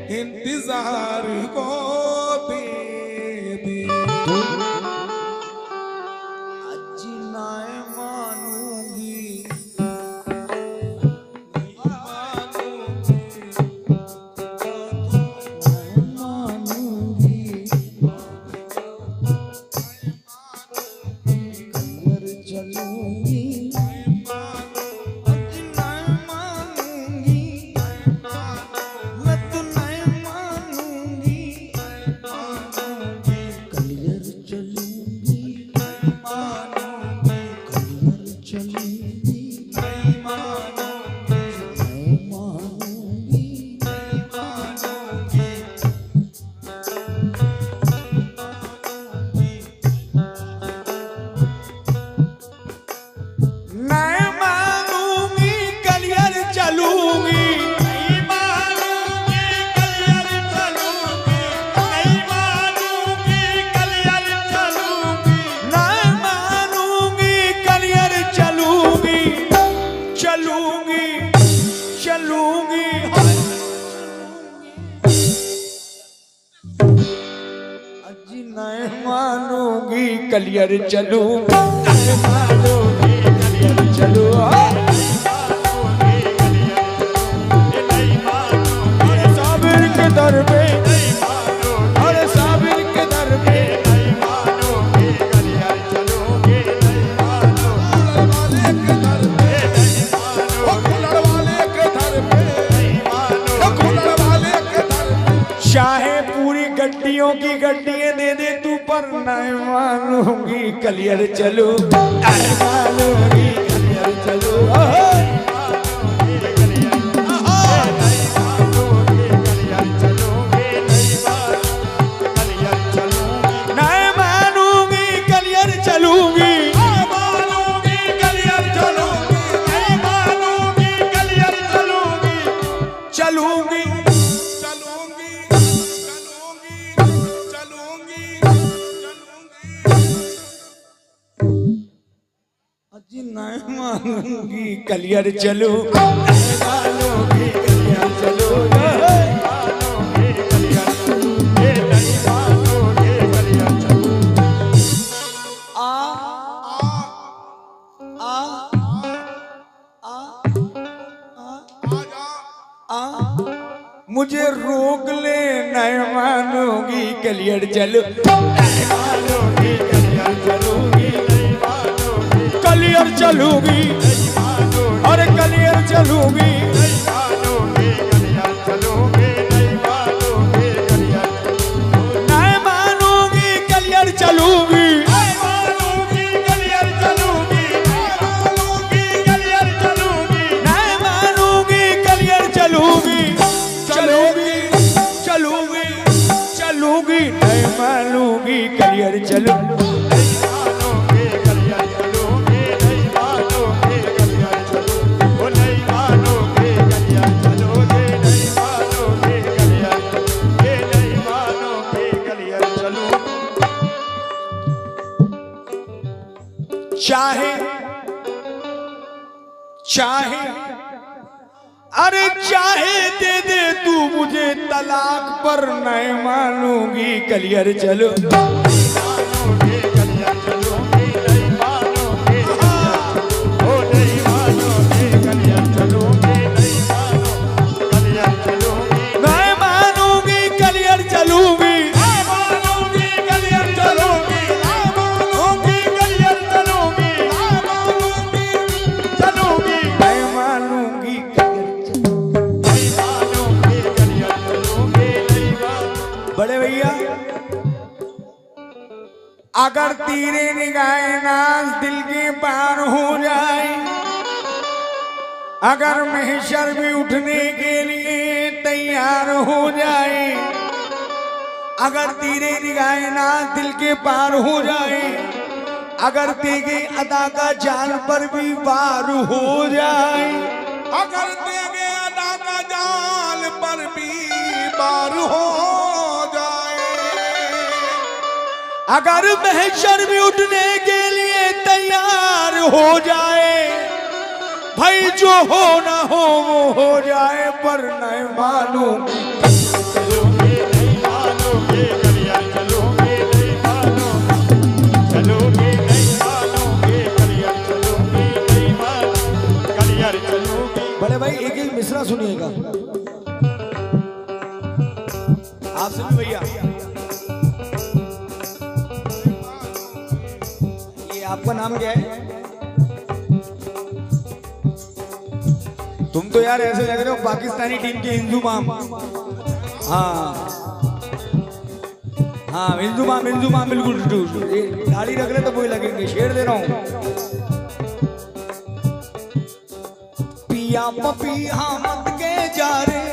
इंतजार को दे दे। आज ना मानूंगी कलियर चलू मानूंगी कलियर चलू अरे साबिर के दर पे अरे साबिर के दर पे कलियर चलूंगी वाले के दर पे खुलड़ वाले के दर पे खुलड़ वाले के दर पे चाहे पूरी गड्डियों की गड्डियां दे दे तू पर नहीं मानूंगी कलियर चलू मानूंगी कलियर चलू नहीं मानूंगी कलियर चलूंगी मानूंगी कलियर चलूंगी नहीं मानूंगी कलियर चलूंगी चलूंगी नहीं मानूंगी कलियर चलू मानूंगी कलियर चलू मुझे रोक ले नहीं मानूंगी कलियर चलू मानूंगी कलियर चलूंगी कलियर चलूंगी और कलियर चलूंगी नहीं मानूंगी कलियर चलूंगी नहीं मानूंगी कलियर चलूंगी चलूंगी चलूंगी चलूंगी नहीं मानूंगी कलियर चलूंगी चाहे चाहे अरे चाहे दे दे तू मुझे तलाक पर नहीं मानूंगी कलियर चलो नहीं मानूंगी कलियर चलूंगी बड़े भैया अगर तेरे निगाहे नाज दिल के पार हो जाए, अगर महशर भी उठने के लिए तैयार हो जाए, अगर तेरे निगाहे नाज दिल के पार हो जाए, अगर तेरे अदा का जान पर भी वार हो जाए, अगर तेरे अदा का जान पर भी वार हो जाए, अगर महशर भी उठने के लिए तैयार हो जाए, भाई जो हो ना हो वो हो जाए, पर नहीं मालूम सुनिएगा। आपसे भी भैया, ये आपका नाम क्या है? तुम तो यार ऐसे लग रहे हो पाकिस्तानी टीम के हिंदू माम। हाँ हाँ, हिंदू माम बिल्कुल। दाढ़ी रख रहे तो वही लगेंगे। शेर दे रहा हूँ। पिया पपिया मत के जा रे,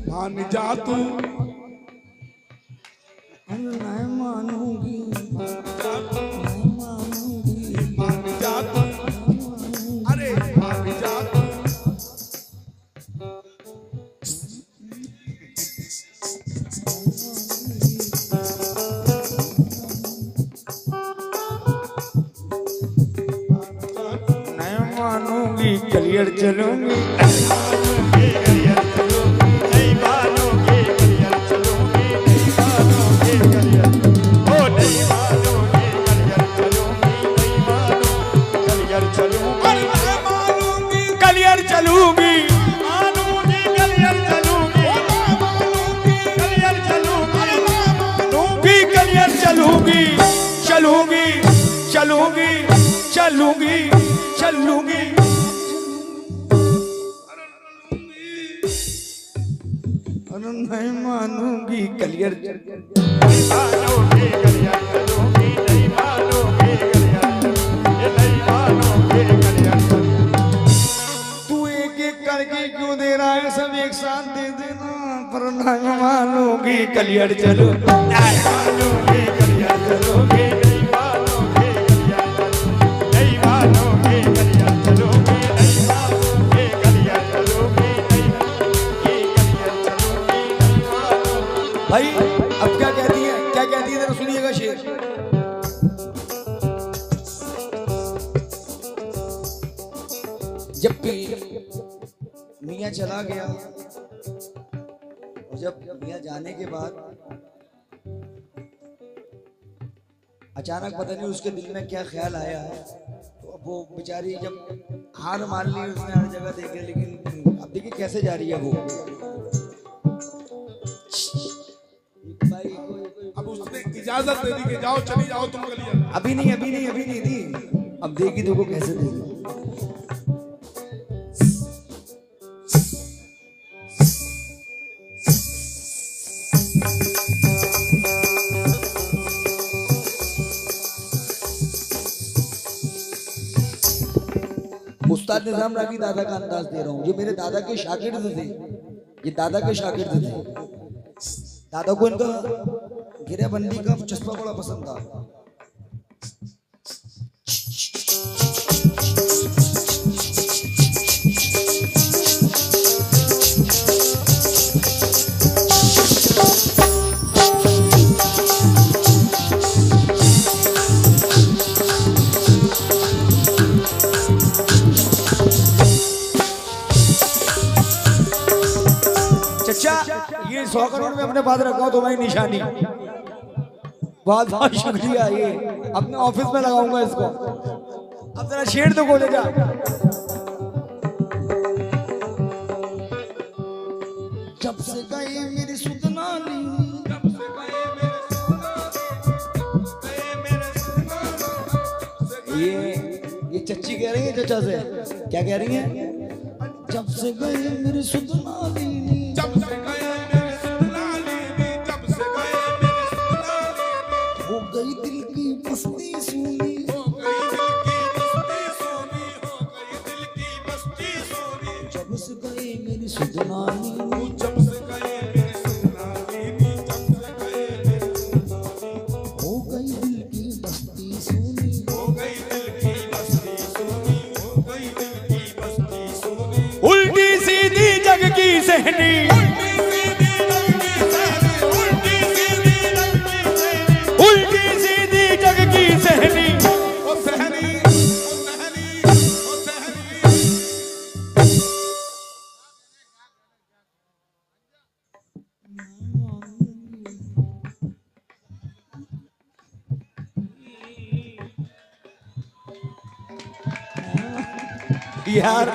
मान जा तू, नहीं मानूंगी, मान जा तू, अरे मान जा तू। नहीं मानूंगी, कलियर चलूंगी। चलूंगी चलूंगी, अरे नहीं मानूंगी, कलियर नहीं मानूंगी, कलियर चलूंगी, नहीं मानूंगी, कलियर। तू एक एक करके क्यों दे रहा है? सब एक साथ दे देना। पर नहीं मानूंगी, कलियर चलो, नहीं मानूंगी, कलियर चलूंगी। भाई अब क्या कहती है, क्या कहती है, जरा सुनिएगा शेर। जब मियाँ चला गया और जब मियाँ जाने के बाद अचानक पता नहीं उसके दिल में क्या ख्याल आया, तो वो बेचारी जब हार मान ली उसने, हर जगह देखे, लेकिन अब देखिए कैसे जा रही है वो। अब उसने इजाजत दे दी कि जाओ, चली जाओ तुम कलियर। अभी नहीं दी। अब देगी देखो कैसे देगी। उस्ताद निजाम रागी दादा का अंदाज दे रहा हूँ। ये मेरे दादा के शागिर्द थे, ये दादा के शागिर्द थे। दादा को इनका घेराबंदी का चस्पा बड़ा पसंद था। ये 100 करोड़ में अपने पास रखा हो तुम्हारी निशानी। बहुत बहुत शुक्रिया। ये अपने ऑफिस में लगाऊंगा इसको। अब जरा शेर तो बोले जा। जब से गए मेरी सुतनाली, ये चच्ची कह रही है चचा से, क्या कह रही हैं? जब से गए मेरे सुतना दीनी, जब से गए मेरे सुतना लेने, जब से गए मेरे सुतना लेने, हो गई दिल की बस्ती सुनी, हो गई दिल की बस्ती सोनी, हो गई दिल की बस्ती सोनी। जब से गए मेरे सुतना दीनी, जब से गए मेरे सुतना लेने, जब से गए मेरे सुतना लेने, हो गई दिल की बस्ती सुनी, हो गई दिल की बस्ती सोनी, हो गई दिल की बस्ती सोनी। उल्टी सीधी जग की सहनी, उल्टी सीधी जग की सहनी, उल्टी सीधी जग की सहनी, उल्टी सीधी जग की सहनी, ओ सहनी, ओ सहनी, ओ सहनी। यार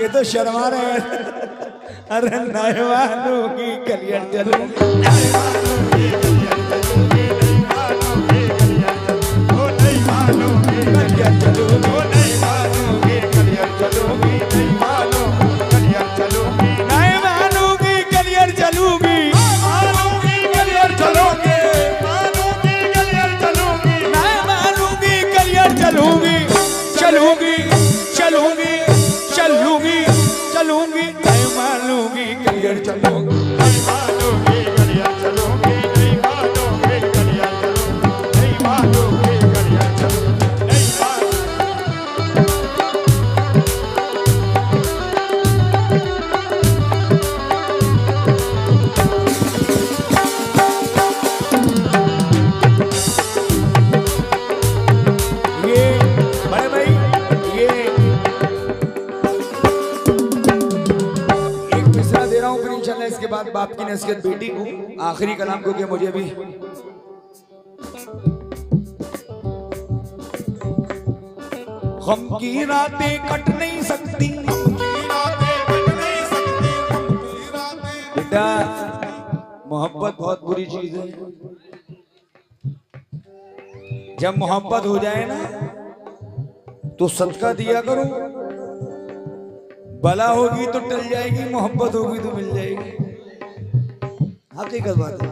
ये तो शर्मा रहे हैं। अरे नैवानों की कलियर चलो, कलियर चलूंगी, नैवानों की कलियर चलूंगी, नैवानों की कलियर चलूंगी, चलूंगी चलूंगी चलूंगी चलूंगी, नैवानों की कलियर चलूंगी। इसके बाद बाप की नसीहत बेटी को, आखिरी कलाम क्योंकि मुझे भी गम की रातें कट नहीं सकती बेटा, मोहब्बत बहुत बुरी चीज है। जब मोहब्बत हो जाए ना तो सदका दिया करो, बला होगी तो टल जाएगी, मोहब्बत होगी तो मिल जाएगी। हकीकत बात है।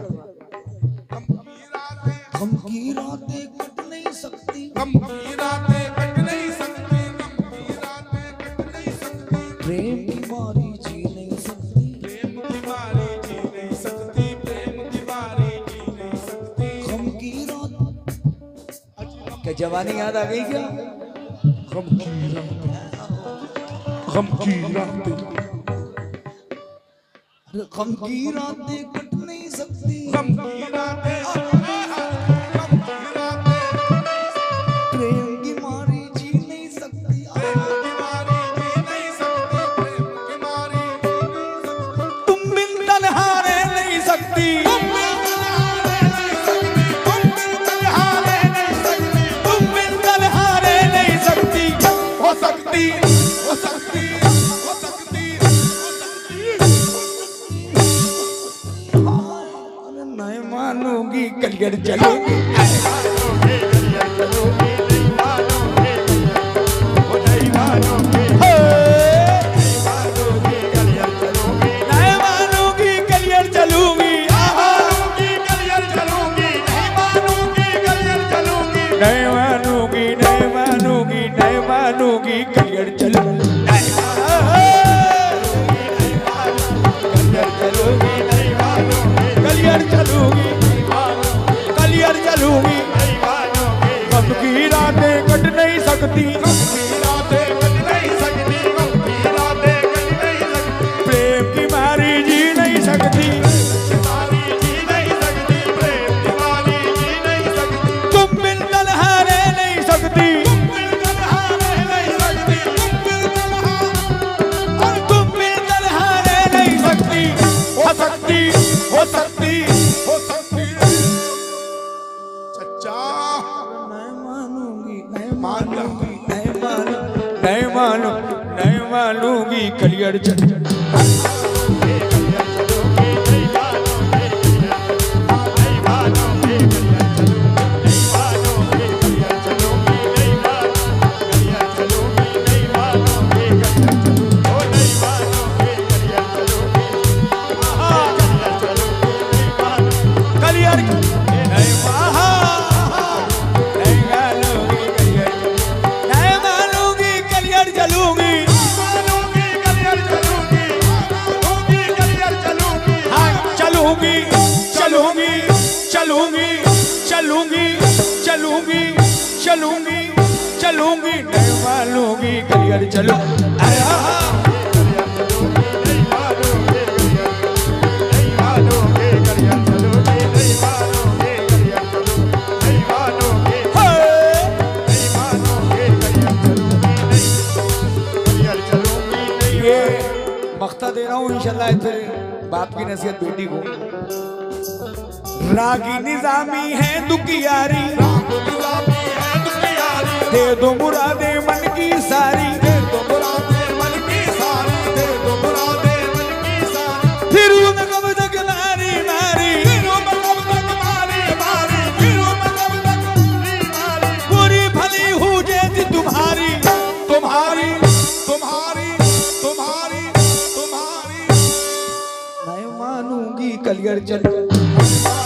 गम की रातें कट नहीं सकती, गम की रातें कट नहीं सकती, गम की रातें कट नहीं सकती, प्रेम की बारी जी नहीं सकती, प्रेम की बारी जी नहीं सकती, प्रेम की बारी जी नहीं सकती। गम की रात, क्या जवानी याद आ गई क्या? गम की रातें, गम की रातें, गम की रातें कट नहीं सकती, गम की रातें, गम की रातें, प्रेम की बारी जी नहीं सकती, प्रेम की बारी जी नहीं सकती, प्रेम की बारी जी नहीं सकती। तुम बिन तन्हा रह नहीं सकती, तुम बिन तन्हा रह नहीं सकती, तुम बिन तन्हा रह नहीं सकती, तुम बिन तन्हा रह नहीं सकती, हो सकती, हो सकती, हो सकती, हो सकती। नहीं मानूंगी कलियर चलूंगी, नहीं मानूंगी कलियर चलूंगी, नहीं मानूंगी, नहीं मानूंगी, नहीं मानूंगी कलियर चलूंगी, कलियर चलूंगी, कलियर चलूंगी। गम की रातें कट नहीं सकती, प्रेम की मारी जी नहीं सकती, तुम बिन तन्हा रह नहीं सकती, तुम बिन तन्हा रह नहीं सकती, हो सकती, हो सकती, हो सकती। चचा नहीं मानूंगी, नहीं मान ला। मानूंगी, नहीं मानू, नहीं मानू, नहीं मानूंगी कलियर चलूंगी। चलूंगी चलूंगी नहीं मानूंगी कलियर चलू मख्ता दे रहा हूँ इंशाल्लाह फिर बाप की नसीहत बेटी को। रागी निजामी है दुखियारी दे दो मुरादे मन की सारी दे दो मुरादे मन की सारी दे दो मुरादे मन की सारी फिर मैं कब तक नारी नारी फिर मैं कब तक मारी मारी फिर मैं कब तक मारी पूरी भली हो जैसी तुम्हारी तुम्हारी तुम्हारी तुम्हारी तुम्हारी मैं मानूंगी कलियर चल